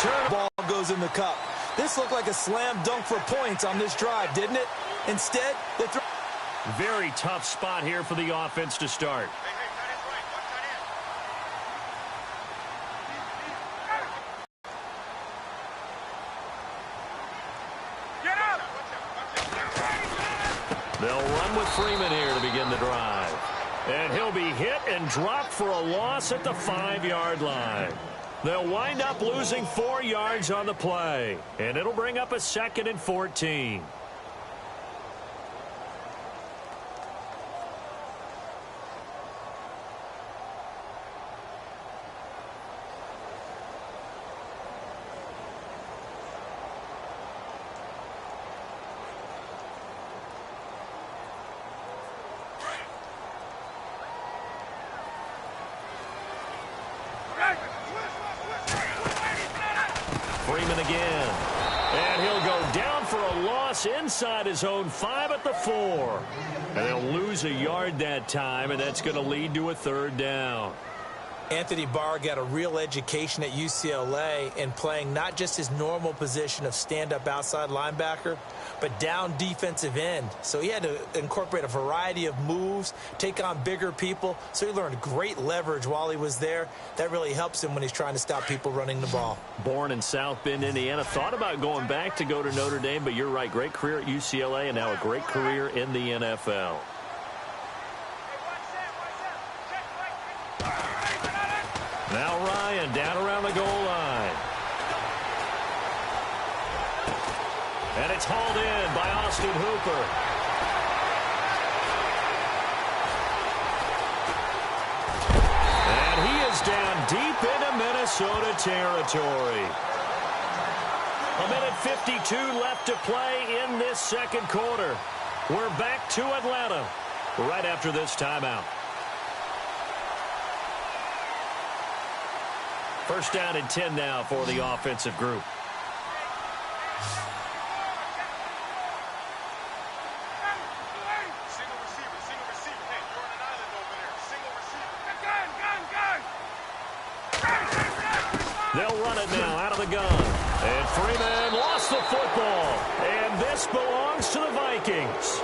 turn. Ball goes in the cup. This looked like a slam dunk for points on this drive, didn't it? Instead, they throw. Very tough spot here for the offense to start. They'll run with Freeman here to begin the drive. And he'll be hit and dropped for a loss at the 5-yard line. They'll wind up losing 4 yards on the play. And it'll bring up a 2nd and 14. Freeman again. And he'll go down for a loss inside his own 5 at the 4. And they'll lose a yard that time, and that's going to lead to a 3rd down. Anthony Barr got a real education at UCLA in playing not just his normal position of stand-up outside linebacker, but down defensive end. So he had to incorporate a variety of moves, take on bigger people. So he learned great leverage while he was there. That really helps him when he's trying to stop people running the ball. Born in South Bend, Indiana. Thought about going back to go to Notre Dame, but you're right. Great career at UCLA and now a great career in the NFL. Now Ryan down around the goal line. And it's hauled in by Austin Hooper. And he is down deep into Minnesota territory. 1:52 left to play in this 2nd quarter. We're back to Atlanta right after this timeout. 1st down and 10 now for the offensive group. They'll run it now out of the gun. And Freeman lost the football. And this belongs to the Vikings.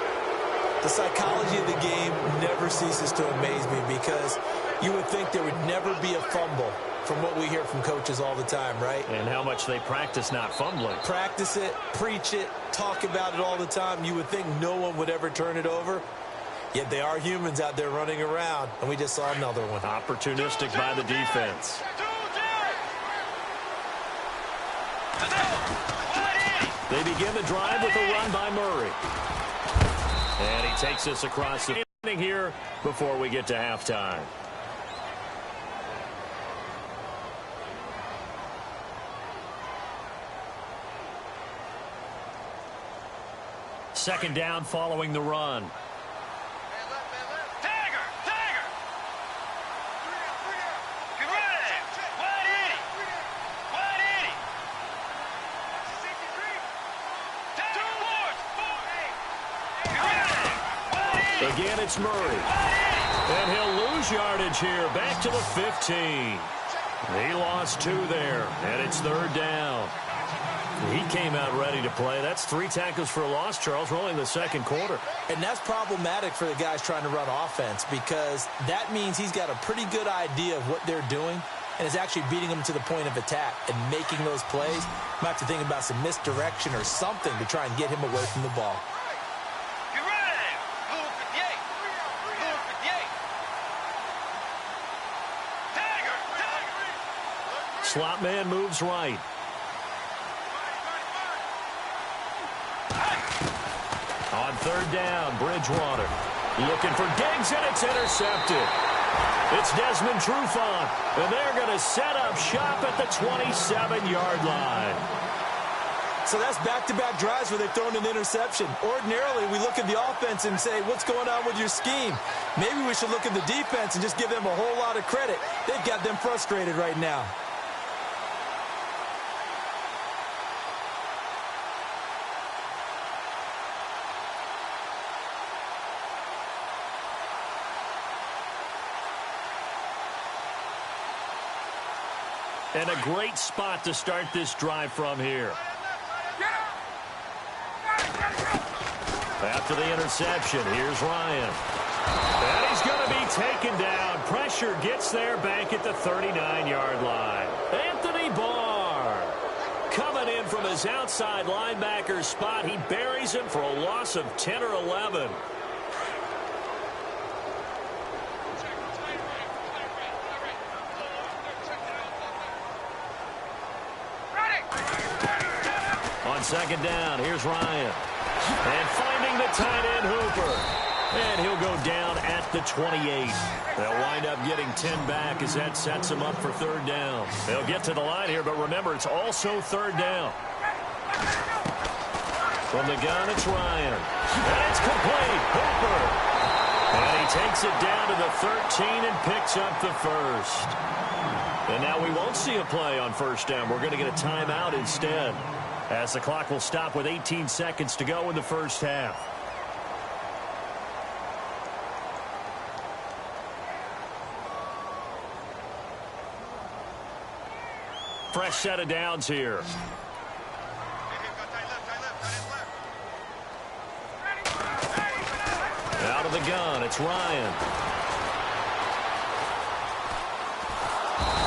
The psychology of the game never ceases to amaze me because you would think there would never be a fumble from what we hear from coaches all the time, right? And how much they practice not fumbling. Practice it, preach it, talk about it all the time. You would think no one would ever turn it over. Yet they are humans out there running around, and we just saw another one. Opportunistic by the defense. They begin the drive with a run by Murray. And he takes us across the inning here before we get to halftime. Second down following the run. Again, it's Murray. And he'll lose yardage here. Back to the 15. He lost 2 there. And it's 3rd down. He came out ready to play. That's 3 tackles for a loss, Charles. We're only in the 2nd quarter. And that's problematic for the guys trying to run offense because that means he's got a pretty good idea of what they're doing and is actually beating them to the point of attack and making those plays. Might have to think about some misdirection or something to try and get him away from the ball. Slot man moves right. On 3rd down, Bridgewater looking for Diggs, and it's intercepted. It's Desmond Trufant, and they're going to set up shop at the 27-yard line. So that's back-to-back drives where they've thrown an interception. Ordinarily, we look at the offense and say, what's going on with your scheme? Maybe we should look at the defense and just give them a whole lot of credit. They've got them frustrated right now. And a great spot to start this drive from here. After the interception, here's Ryan. And he's going to be taken down. Pressure gets there back at the 39-yard line. Anthony Barr coming in from his outside linebacker spot. He buries him for a loss of 10 or 11. On second down, here's Ryan. And finding the tight end, Hooper. And he'll go down at the 28. They'll wind up getting 10 back as that sets him up for third down. They'll get to the line here, but remember, it's also third down. From the gun, it's Ryan. And it's complete. Hooper. And he takes it down to the 13 and picks up the first. And now we won't see a play on first down. We're going to get a timeout instead, as the clock will stop with 18 seconds to go in the first half. Fresh set of downs here. Out of the gun, it's Ryan.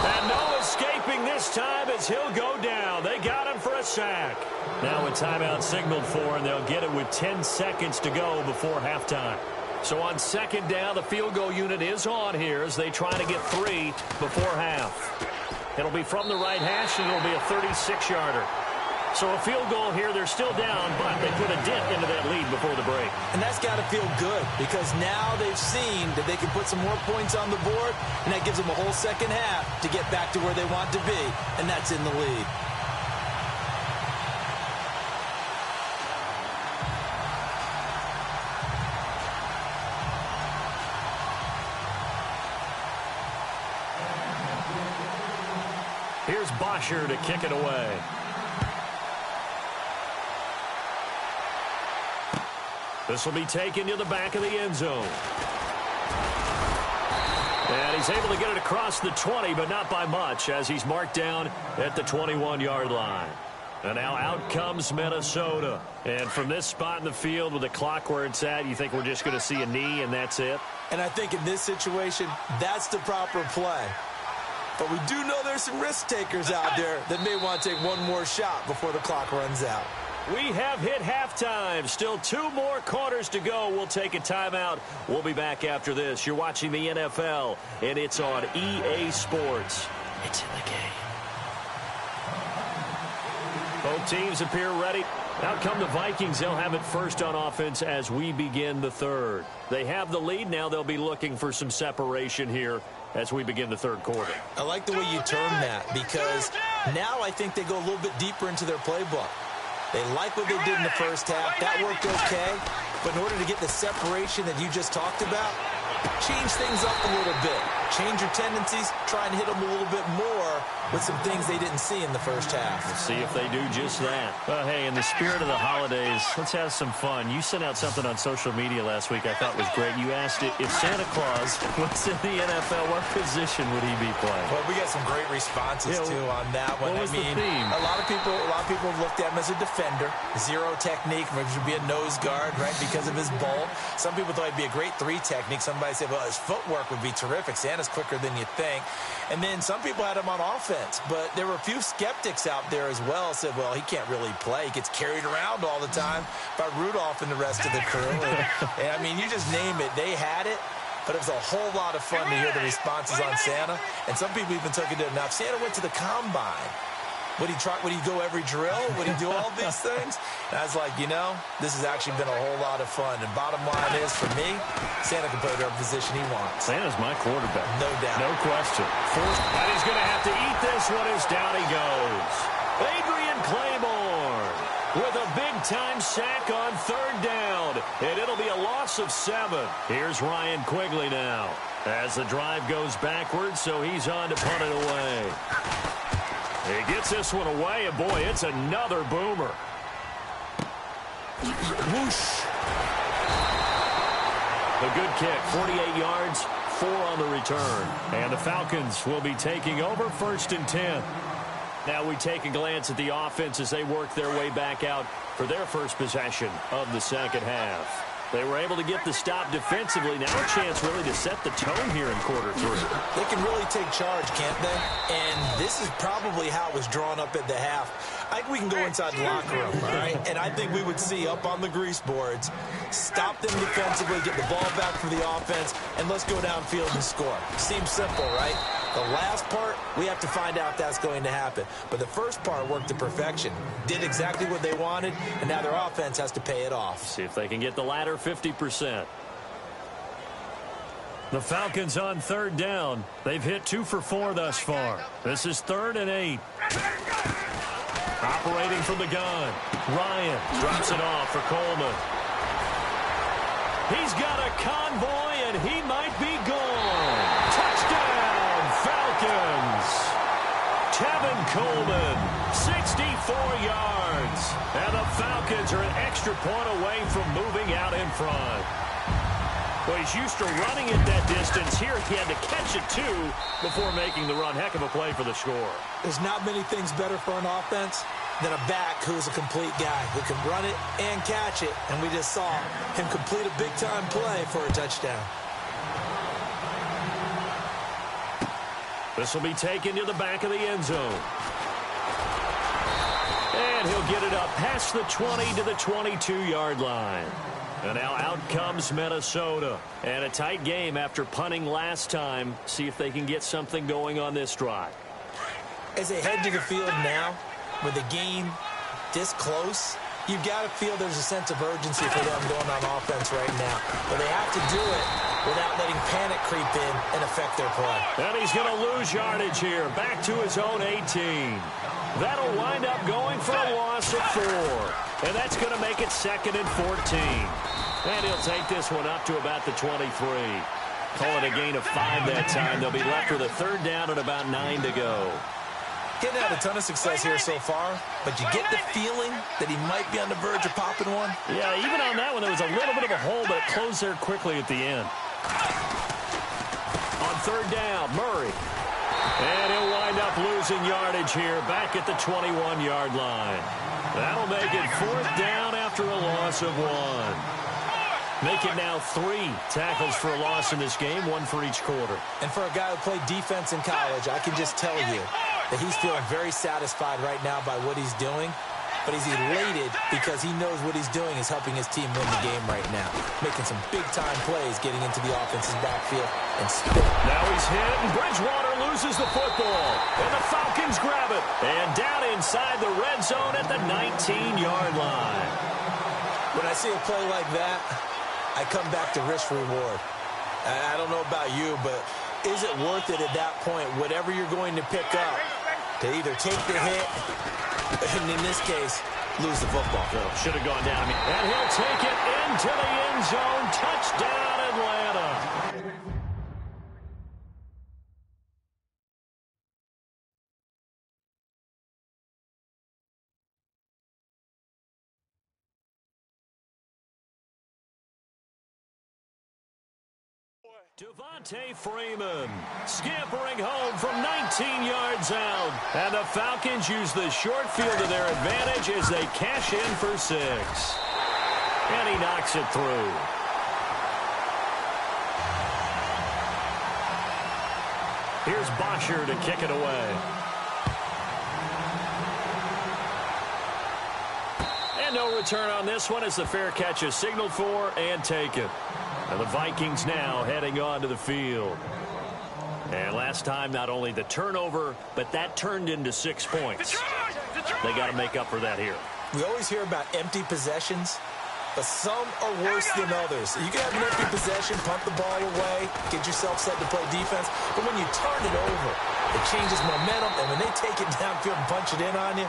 And no escaping this time as he'll go down. They got him for a sack. Now a timeout signaled for, and they'll get it with 10 seconds to go before halftime. So on second down, the field goal unit is on here as they try to get 3 before half. It'll be from the right hash, and it'll be a 36-yarder. So a field goal here, they're still down, but they put a dent into that lead before the break. And that's got to feel good, because now they've seen that they can put some more points on the board, and that gives them a whole second half to get back to where they want to be, and that's in the lead. Here's Bosher to kick it away. This will be taken to the back of the end zone. And he's able to get it across the 20, but not by much, as he's marked down at the 21-yard line. And now out comes Minnesota. And from this spot in the field with the clock where it's at, you think we're just going to see a knee and that's it? And I think in this situation, that's the proper play. But we do know there's some risk takers out there that may want to take one more shot before the clock runs out. We have hit halftime. Still 2 more quarters to go. We'll take a timeout. We'll be back after this. You're watching the NFL, and it's on EA Sports. It's in the game. Both teams appear ready. Out come the Vikings. They'll have it first on offense as we begin the third. They have the lead. Now they'll be looking for some separation here as we begin the third quarter. I like the way you term that, because now I think they go a little bit deeper into their playbook. They like what they did in the first half. That worked okay. But in order to get the separation that you just talked about, change things up a little bit. Change your tendencies. Try and hit them a little bit more with some things they didn't see in the first half. We'll see if they do just that. Well, hey, in the spirit of the holidays, let's have some fun. You sent out something on social media last week I thought was great. You asked it, if Santa Claus was in the NFL, what position would he be playing? Well, we got some great responses, too, on that one. What was the theme? A lot of people looked at him as a defender. Zero technique, maybe should be a nose guard, right, because of his bulk. Some people thought he'd be a great 3 technique. Somebody said, well, his footwork would be terrific. Santa's quicker than you think. And then some people had him on offense, but there were a few skeptics out there as well. Said, well, he can't really play. He gets carried around all the time by Rudolph and the rest of the crew. And I mean, you just name it. They had it. But it was a whole lot of fun to hear the responses on Santa. And some people even took it to enough. Santa went to the combine. Would he go every drill? Would he do all these things? And I was like, you know, this has actually been a whole lot of fun. And bottom line is, for me, Santa can play whatever position he wants. Santa's my quarterback. No doubt. No question. And he's going to have to eat this one as down he goes. Adrian Claiborne with a big-time sack on third down. And it'll be a loss of 7. Here's Ryan Quigley now as the drive goes backwards, so he's on to punt it away. He gets this one away, and boy, it's another boomer. Whoosh. A good kick, 48 yards, 4 on the return. And the Falcons will be taking over 1st and 10. Now we take a glance at the offense as they work their way back out for their first possession of the second half. They were able to get the stop defensively. Now a chance really to set the tone here in quarter 3. They can really take charge, can't they? And this is probably how it was drawn up at the half. I think we can go inside the locker room, all right? And I think we would see up on the grease boards, stop them defensively, get the ball back for the offense, and let's go downfield and score. Seems simple, right? The last part, we have to find out if that's going to happen. But the first part worked to perfection. Did exactly what they wanted, and now their offense has to pay it off. See if they can get the latter 50%. The Falcons on 3rd down. They've hit 2 for 4 thus far. This is 3rd and 8. Operating from the gun. Ryan drops it off for Coleman. He's got a convoy, and he might be gone. Touchdown, Falcons. Tevin Coleman, 64 yards. And the Falcons are an extra point away from moving out in front. Well, he's used to running at that distance. Here he had to catch it, too, before making the run. Heck of a play for the score. There's not many things better for an offense than a back who is a complete guy who can run it and catch it. And we just saw him complete a big-time play for a touchdown. This will be taken to the back of the end zone. And he'll get it up past the 20 to the 22-yard line. And now out comes Minnesota. And a tight game after punting last time. See if they can get something going on this drive. As they head to the field now, with the game this close, you've got to feel there's a sense of urgency for them going on offense right now. But they have to do it without letting panic creep in and affect their play. And he's going to lose yardage here. Back to his own 18. That'll wind up going for a loss of 4. And that's going to make it 2nd and 14. And he'll take this one up to about the 23. Call it a gain of 5 that time. They'll be left with a 3rd down and about 9 to go. Getting out a ton of success here so far, but you get the feeling that he might be on the verge of popping one. Yeah, even on that one, there was a little bit of a hole, but it closed there quickly at the end. On 3rd down, Murray. And he'll wind up losing yardage here back at the 21-yard line. That'll make it 4th down after a loss of 1. Make it now 3 tackles for a loss in this game, 1 for each quarter. And for a guy who played defense in college, I can just tell you that he's feeling very satisfied right now by what he's doing. But he's elated because he knows what he's doing is helping his team win the game right now. Making some big-time plays getting into the offense's backfield and spinning. Now he's hit, and Bridgewater loses the football. And the Falcons grab it. And down inside the red zone at the 19-yard line. When I see a play like that, I come back to risk-reward. I don't know about you, but is it worth it at that point, whatever you're going to pick up, to either take the hit, and in this case, lose the football? Should have gone down. And he'll take it into the end zone. Touchdown, Atlanta. Devontae Freeman scampering home from 19 yards out. And the Falcons use the short field to their advantage as they cash in for 6. And he knocks it through. Here's Bosher to kick it away. And no return on this one as the fair catch is signaled for and taken. And the Vikings now heading on to the field. And last time, not only the turnover, but that turned into 6 points. They got to make up for that here. We always hear about empty possessions, but some are worse than others. You can have an empty possession, pump the ball away, get yourself set to play defense, but when you turn it over, it changes momentum, and when they take it downfield and punch it in on you,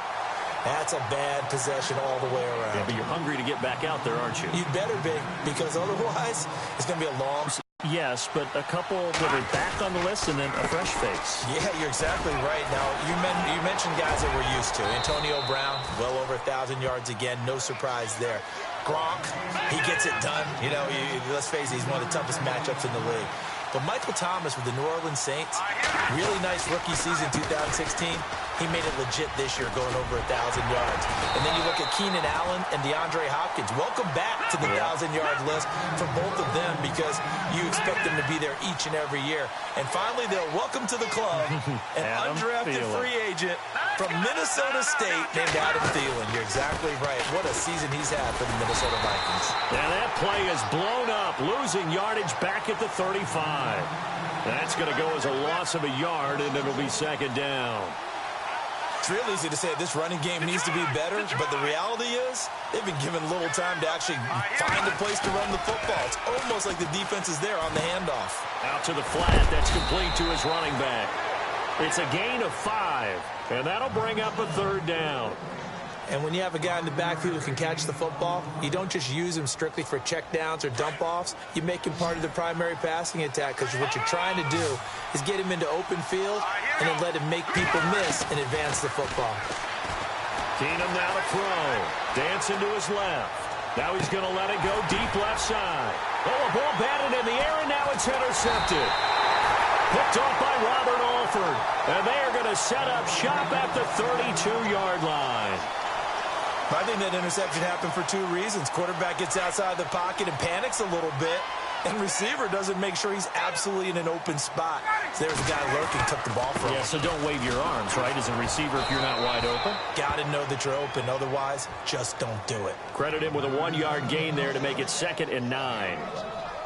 that's a bad possession all the way around. Yeah, but you're hungry to get back out there, aren't you? You better be, because otherwise it's going to be a long... Yes, but a couple that are back on the list and then a fresh face. Yeah, you're exactly right. Now, you mentioned guys that we're used to. Antonio Brown, well over 1,000 yards again. No surprise there. Gronk, he gets it done. You know, let's face it, he's one of the toughest matchups in the league. But Michael Thomas with the New Orleans Saints, really nice rookie season 2016. He made it legit this year, going over 1,000 yards. And then you look at Keenan Allen and DeAndre Hopkins. Welcome back to the 1,000-yard list for both of them because you expect them to be there each and every year. And finally, they'll welcome to the club an undrafted free agent from Minnesota State named Adam Thielen. You're exactly right. What a season he's had for the Minnesota Vikings. And that play is blown up, losing yardage back at the 35. That's going to go as a loss of a yard, and it'll be second down. It's real easy to say this running game needs to be better, but the reality is they've been given little time to actually find a place to run the football. It's almost like the defense is there on the handoff. Out to the flat. That's complete to his running back. It's a gain of 5, and that'll bring up a third down. And when you have a guy in the backfield who can catch the football, you don't just use him strictly for checkdowns or dump-offs. You make him part of the primary passing attack because what you're trying to do is get him into open field and then let him make people miss and advance the football. Keenum now to throw. Dancing to his left. Now he's going to let it go deep left side. Oh, a ball batted in the air, and now it's intercepted. Picked off by Robert Alford. And they are going to set up shop at the 32-yard line. I think that interception happened for 2 reasons. Quarterback gets outside the pocket and panics a little bit, and receiver doesn't make sure he's absolutely in an open spot. So there's a guy lurking, took the ball from him. Yeah, so don't wave your arms, right, as a receiver if you're not wide open. Got to know that you're open. Otherwise, just don't do it. Credit him with a 1-yard gain there to make it 2nd and 9.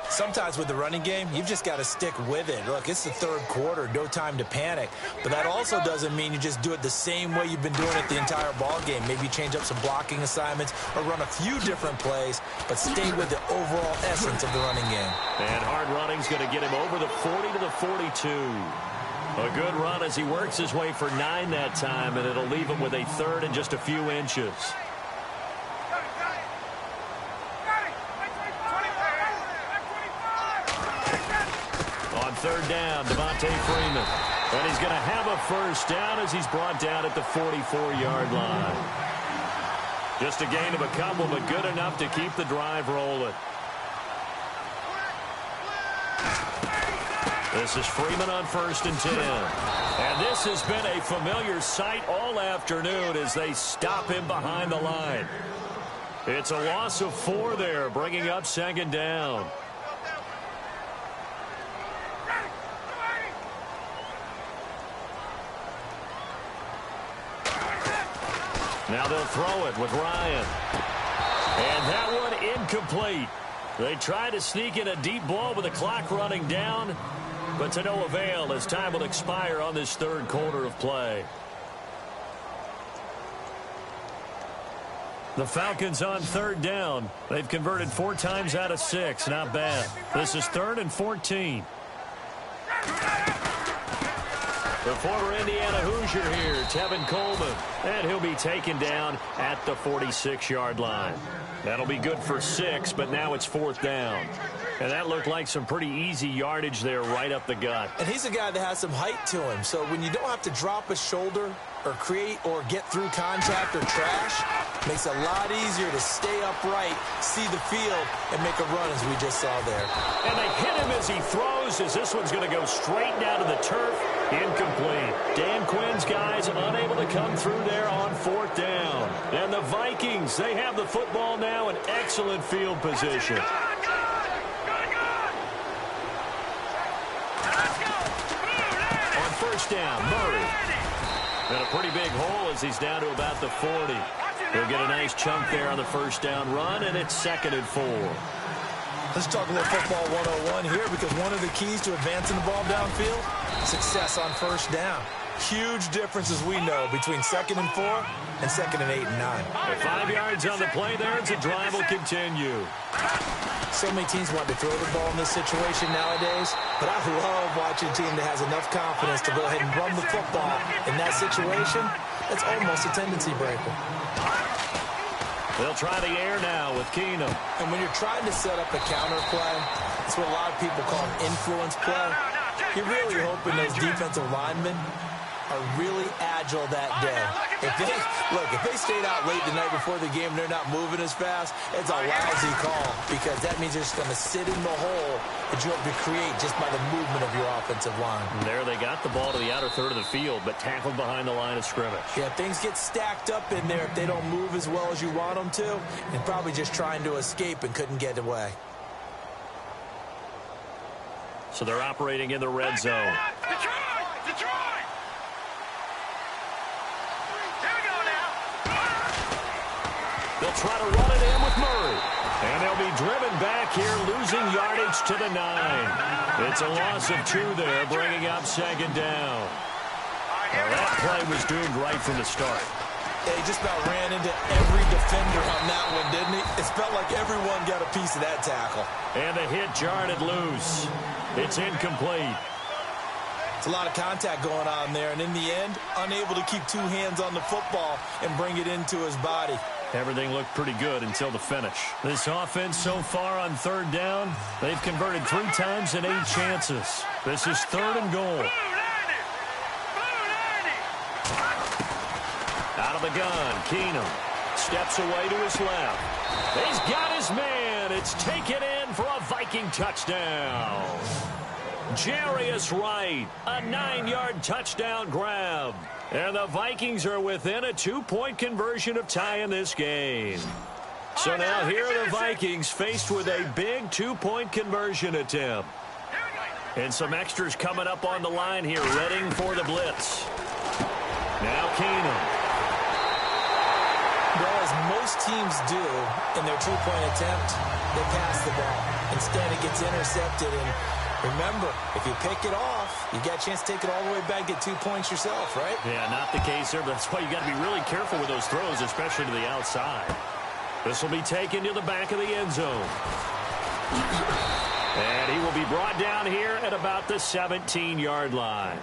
Sometimes with the running game, you've just got to stick with it. Look, it's the 3rd quarter, no time to panic. But that also doesn't mean you just do it the same way you've been doing it the entire ball game. Maybe change up some blocking assignments or run a few different plays, but stay with the overall essence of the running game. And hard running's going to get him over the 40 to the 42. A good run as he works his way for 9 that time, and it'll leave him with a 3rd and just a few inches. Third down, Devontae Freeman. And he's going to have a first down as he's brought down at the 44-yard line. Just a gain of a couple, but good enough to keep the drive rolling. This is Freeman on 1st and 10. And this has been a familiar sight all afternoon as they stop him behind the line. It's a loss of 4 there, bringing up 2nd down. Now they'll throw it with Ryan. And that one incomplete. They try to sneak in a deep ball with the clock running down, but to no avail as time will expire on this 3rd quarter of play. The Falcons on 3rd down. They've converted 4 times out of 6. Not bad. This is 3rd and 14. The former Indiana Hoosier here, Tevin Coleman. And he'll be taken down at the 46-yard line. That'll be good for 6, but now it's 4th down. And that looked like some pretty easy yardage there right up the gut. And he's a guy that has some height to him. So when you don't have to drop a shoulder or create or get through contact or trash, makes it a lot easier to stay upright, see the field, and make a run as we just saw there. And they hit him as he throws, as this one's going to go straight down to the turf. Incomplete. Dan Quinn's guys unable to come through there on 4th down. And the Vikings, they have the football now in excellent field position. On 1st down, Murray. And a pretty big hole as he's down to about the 40. He'll get a nice chunk there on the 1st down run, and it's 2nd and 4. Let's talk a little football 101 here, because one of the keys to advancing the ball downfield, success on 1st down. Huge difference, as we know, between 2nd and 4 and 2nd and 8 and 9. 5 yards on the play there as the drive will continue. So many teams want to throw the ball in this situation nowadays, but I love watching a team that has enough confidence to go ahead and run the football in that situation. That's almost a tendency breaker. They'll try the air now with Keenum. And when you're trying to set up a counter play, it's what a lot of people call an influence play. You're really hoping those defensive linemen are really agile that day. If they stayed out late the night before the game and they're not moving as fast, it's a lousy call because that means they're just going to sit in the hole that you hope to create just by the movement of your offensive line. And there they got the ball to the outer third of the field, but tackled behind the line of scrimmage. Yeah, things get stacked up in there if they don't move as well as you want them to, and probably just trying to escape and couldn't get away. So they're operating in the red zone. Detroit! Here we go now. They'll try to run it in with Murray. And they'll be driven back here, losing yardage to the 9. It's a loss of 2 there, bringing up second down. Well, that play was doomed right from the start. Yeah, he just about ran into every defender on that one, didn't he? It felt like everyone got a piece of that tackle. And the hit jarred it loose. It's incomplete. It's a lot of contact going on there, and in the end, unable to keep 2 hands on the football and bring it into his body. Everything looked pretty good until the finish. This offense so far on third down, they've converted 3 times in 8 chances. This is 3rd and goal. Out of the gun, Keenum steps away to his left. He's got his man. It's taken in for a Viking touchdown. Jarius Wright, a 9-yard touchdown grab. And the Vikings are within a 2-point conversion of tying this game. So now here are the Vikings faced with a big 2-point conversion attempt. And some extras coming up on the line here, readying for the blitz. Now Keenum. Well, as most teams do in their 2-point attempt, they pass the ball. Instead, it gets intercepted. And remember, if you pick it off, you got a chance to take it all the way back, get 2 points yourself, right? Yeah, not the case here, but that's why you got to be really careful with those throws, especially to the outside. This will be taken to the back of the end zone. And he will be brought down here at about the 17-yard line.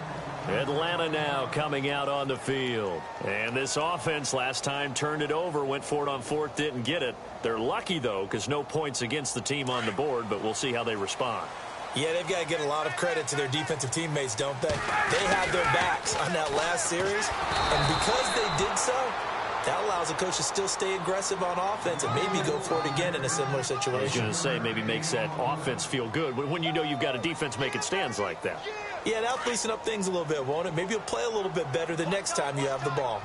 Atlanta now coming out on the field. And this offense last time turned it over, went for it on 4th, didn't get it. They're lucky, though, because no points against the team on the board, but we'll see how they respond. Yeah, they've got to get a lot of credit to their defensive teammates, don't they? They had their backs on that last series, and because they did so, that allows the coach to still stay aggressive on offense and maybe go for it again in a similar situation. I was going to say maybe makes that offense feel good when you know you've got a defense making stands like that. Yeah, that'll loosen up things a little bit, won't it? Maybe you'll play a little bit better the next time you have the ball.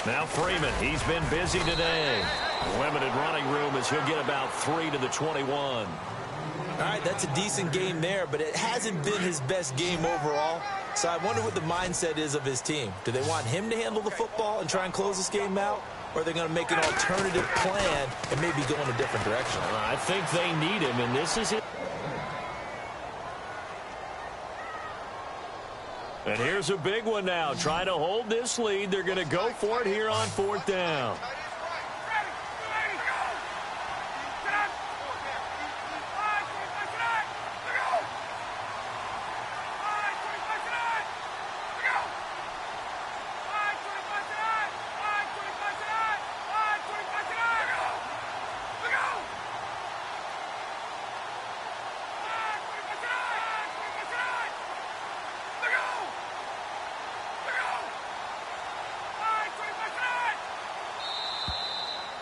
Now Freeman, he's been busy today. Limited running room as he'll get about 3 to the 21. All right, that's a decent game there, but it hasn't been his best game overall. So I wonder what the mindset is of his team. Do they want him to handle the football and try and close this game out? Or are they going to make an alternative plan and maybe go in a different direction? I think they need him, and this is it. And here's a big one now. Trying to hold this lead. They're going to go for it here on 4th down.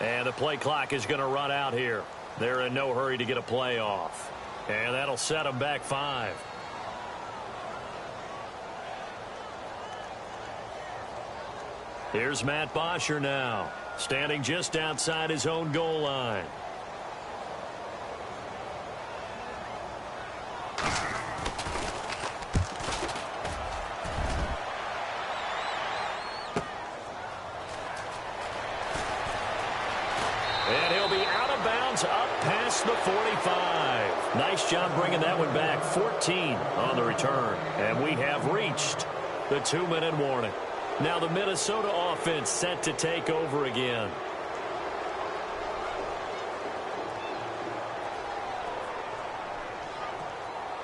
And the play clock is going to run out here. They're in no hurry to get a play off. And that'll set them back 5. Here's Matt Bosher now, standing just outside his own goal line. And he'll be out of bounds up past the 45. Nice job bringing that one back. 14 on the return. And we have reached the 2-minute warning. Now the Minnesota offense set to take over again.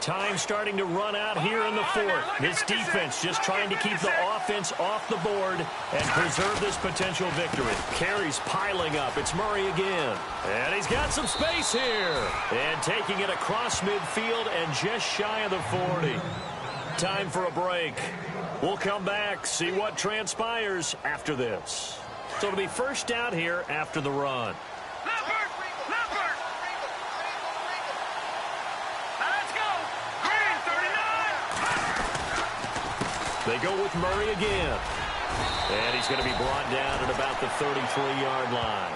Time starting to run out here in the 4th. This defense just trying to keep the offense off the board and preserve this potential victory. Carries piling up. It's Murray again. And he's got some space here. And taking it across midfield and just shy of the 40. Time for a break. We'll come back, see what transpires after this. So it'll be first down here after the run. Leopard! Leopard! Let's go! Green 39! They go with Murray again. And he's going to be brought down at about the 33-yard line.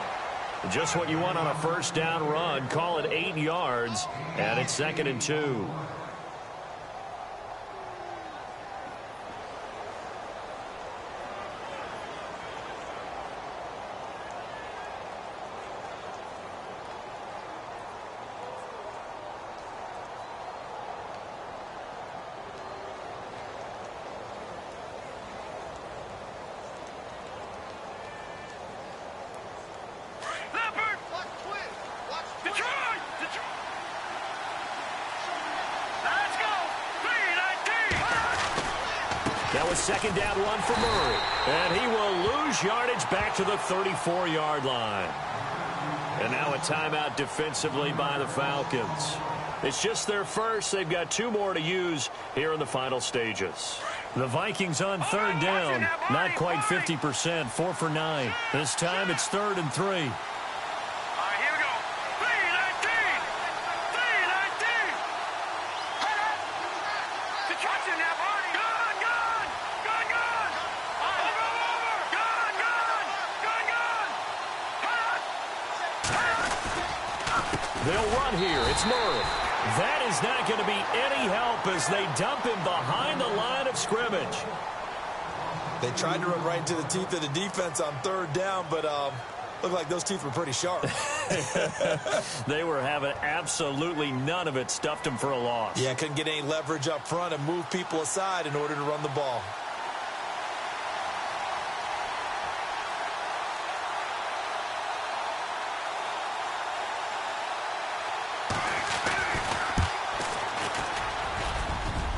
Just what you want on a first down run. Call it 8 yards, and it's 2nd and 2. That was second down run for Murray. And he will lose yardage back to the 34-yard line. And now a timeout defensively by the Falcons. It's just their first. They've got 2 more to use here in the final stages. The Vikings on third down. Not quite 50%. 4 for 9. This time it's 3rd and 3. They'll run here. It's Murray. That is not going to be any help as they dump him behind the line of scrimmage. They tried to run right into the teeth of the defense on third down, but looked like those teeth were pretty sharp. They were having absolutely none of it. Stuffed him for a loss. Yeah, couldn't get any leverage up front and move people aside in order to run the ball.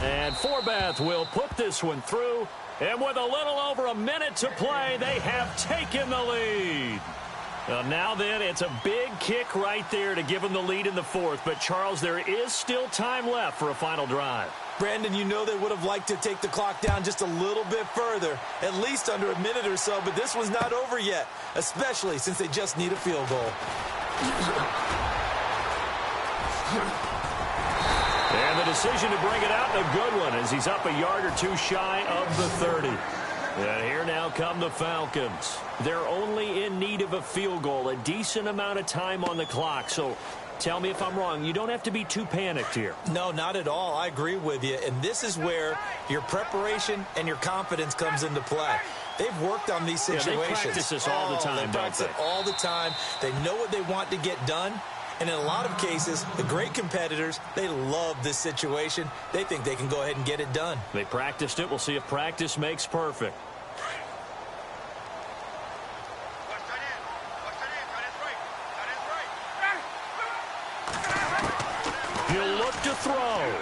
And Forbath will put this one through. And with a little over a minute to play, they have taken the lead. Now then, it's a big kick right there to give them the lead in the 4th. But, Charles, there is still time left for a final drive. Brandon, you know they would have liked to take the clock down just a little bit further, at least under a minute or so. But this one's not over yet, especially since they just need a field goal. And the decision to bring it out, a good one, as he's up a yard or 2 shy of the 30. And here now come the Falcons. They're only in need of a field goal, a decent amount of time on the clock. So tell me if I'm wrong. You don't have to be too panicked here. No, not at all. I agree with you. And this is where your preparation and your confidence comes into play. They've worked on these situations. Yeah, they practice this all the time, they practice it all the time. They know what they want to get done. And in a lot of cases, the great competitors, they love this situation. They think they can go ahead and get it done. They practiced it. We'll see if practice makes perfect. He'll look to throw.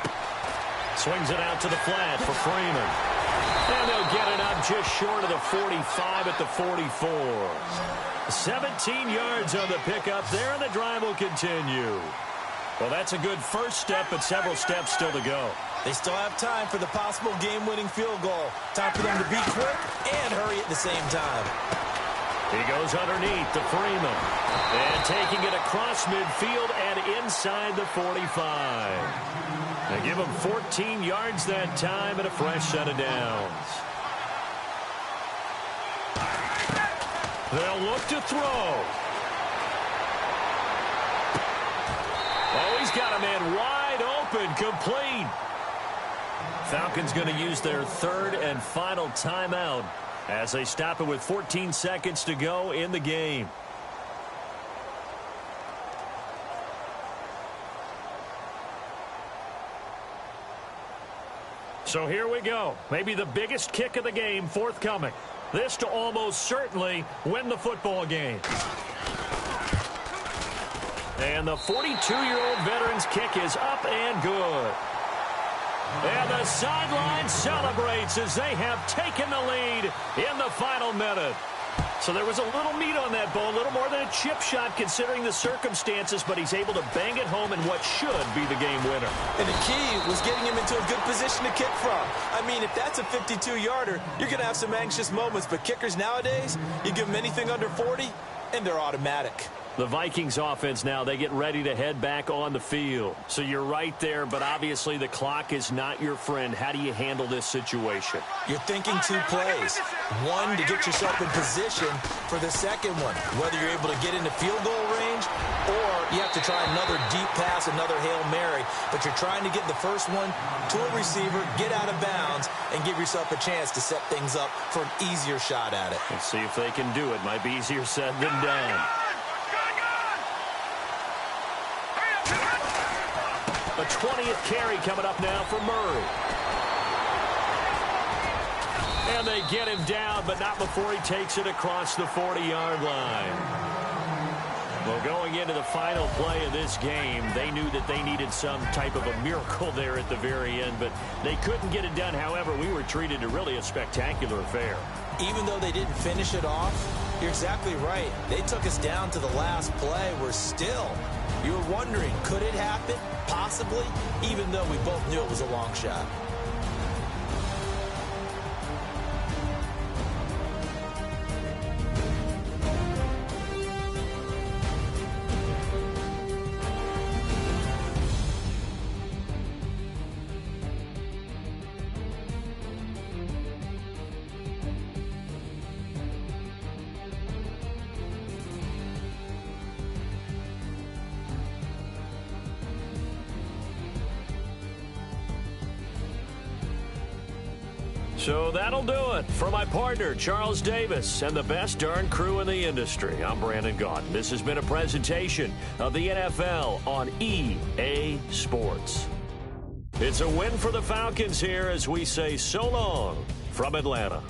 Swings it out to the flat for Freeman. And they'll get it up just short of the 45 at the 44. 17 yards on the pickup there, and the drive will continue. Well, that's a good first step, but several steps still to go. They still have time for the possible game-winning field goal. Time for them to be quick and hurry at the same time. He goes underneath to Freeman. And taking it across midfield and inside the 45. They give him 14 yards that time and a fresh set of downs. They'll look to throw. Oh, he's got a man wide open, complete. Falcons going to use their 3rd and final timeout as they stop it with 14 seconds to go in the game. So here we go. Maybe the biggest kick of the game forthcoming. This to almost certainly win the football game. And the 42-year-old veteran's kick is up and good. And the sideline celebrates as they have taken the lead in the final minute. So there was a little meat on that bone, a little more than a chip shot considering the circumstances, but he's able to bang it home in what should be the game winner. And the key was getting him into a good position to kick from. I mean, if that's a 52-yarder, you're going to have some anxious moments, but kickers nowadays, you give them anything under 40, and they're automatic. The Vikings offense now, they get ready to head back on the field. So you're right there, but obviously the clock is not your friend. How do you handle this situation? You're thinking 2 plays. One, to get yourself in position for the second one, whether you're able to get into field goal range or you have to try another deep pass, another Hail Mary. But you're trying to get the first one to a receiver, get out of bounds, and give yourself a chance to set things up for an easier shot at it. Let's see if they can do it. Might be easier said than done. A 20th carry coming up now for Murray. And they get him down, but not before he takes it across the 40-yard line. Well, going into the final play of this game, they knew that they needed some type of a miracle there at the very end, but they couldn't get it done. However, we were treated to really a spectacular affair. Even though they didn't finish it off, you're exactly right. They took us down to the last play. We're still, you were wondering, could it happen? Possibly, even though we both knew it was a long shot. So that'll do it. For my partner, Charles Davis, and the best darn crew in the industry, I'm Brandon Gaudin. This has been a presentation of the NFL on EA Sports. It's a win for the Falcons here as we say so long from Atlanta.